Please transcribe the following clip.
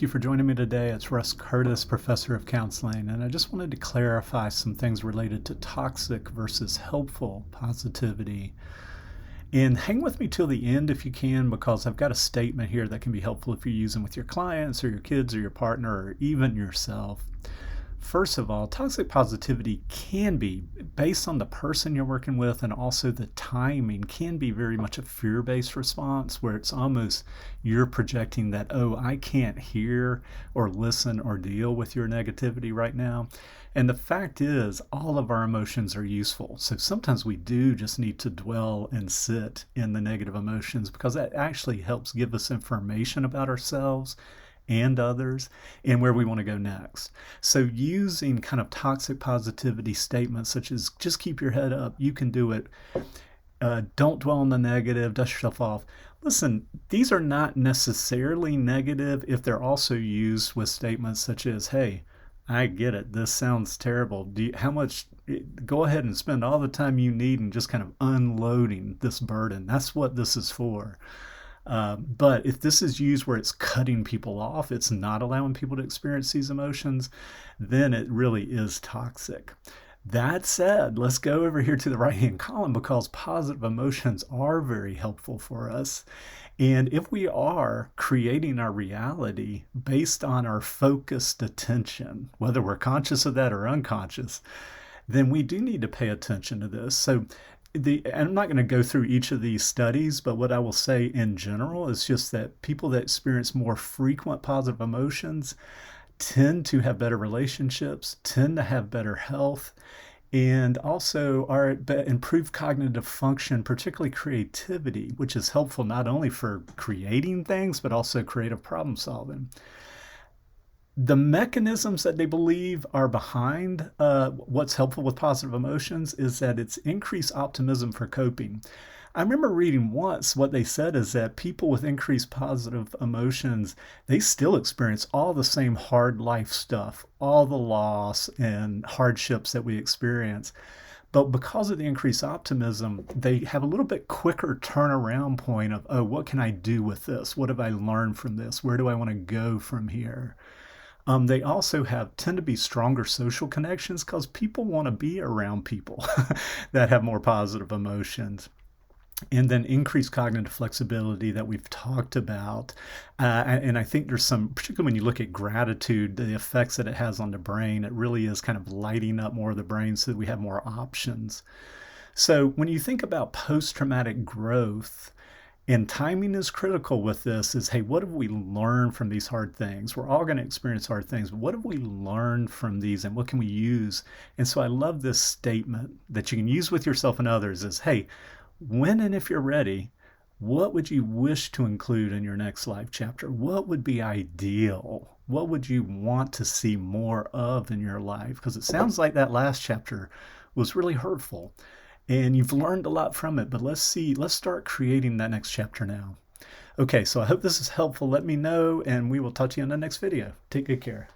Thank you for joining me today. It's Russ, Professor of Counseling, and I just wanted to clarify some things related to toxic versus helpful positivity. And hang with me till the end if you can, because I've got a statement here that can be helpful if you're using with your clients or your kids or your partner or even yourself. First of all, toxic positivity can be, based on the person you're working with and also the timing, can be very much a fear-based response where it's almost you're projecting that, oh, I can't hear or listen or deal with your negativity right now. And the fact is, all of our emotions are useful. So sometimes we do just need to dwell and sit in the negative emotions because that actually helps give us information about ourselves and others and where we want to go next. So using kind of toxic positivity statements such as just keep your head up, you can do it, don't dwell on the negative, dust yourself off. Listen, these are not necessarily negative if they're also used with statements such as, hey, I get it, this sounds terrible. Go ahead and spend all the time you need and just kind of unloading this burden. That's what this is for. But if this is used where it's cutting people off, it's not allowing people to experience these emotions, then it really is toxic. That said, let's go over here to the right-hand column because positive emotions are very helpful for us. And if we are creating our reality based on our focused attention, whether we're conscious of that or unconscious, then we do need to pay attention to this. So I'm not going to go through each of these studies, but what I will say in general is just that people that experience more frequent positive emotions tend to have better relationships, tend to have better health, and also are at improved cognitive function, particularly creativity, which is helpful not only for creating things, but also creative problem solving. The mechanisms that they believe are behind what's helpful with positive emotions is that it's increased optimism for coping. I remember reading once what they said is that people with increased positive emotions, they still experience all the same hard life stuff, all the loss and hardships that we experience. But because of the increased optimism, they have a little bit quicker turnaround point of, oh, what can I do with this? What have I learned from this? Where do I want to go from here? They also tend to be stronger social connections because people want to be around people that have more positive emotions. And then increased cognitive flexibility that we've talked about. And I think there's some, particularly when you look at gratitude, the effects that it has on the brain, it really is kind of lighting up more of the brain so that we have more options. So when you think about post-traumatic growth, and timing is critical with this is, hey, what have we learned from these hard things? We're all going to experience hard things, but what have we learned from these and what can we use? And so I love this statement that you can use with yourself and others is, hey, when and if you're ready, what would you wish to include in your next life chapter? What would be ideal? What would you want to see more of in your life? Because it sounds like that last chapter was really hurtful. And you've learned a lot from it, but let's start creating that next chapter now. Okay, so I hope this is helpful. Let me know, and we will talk to you in the next video. Take good care.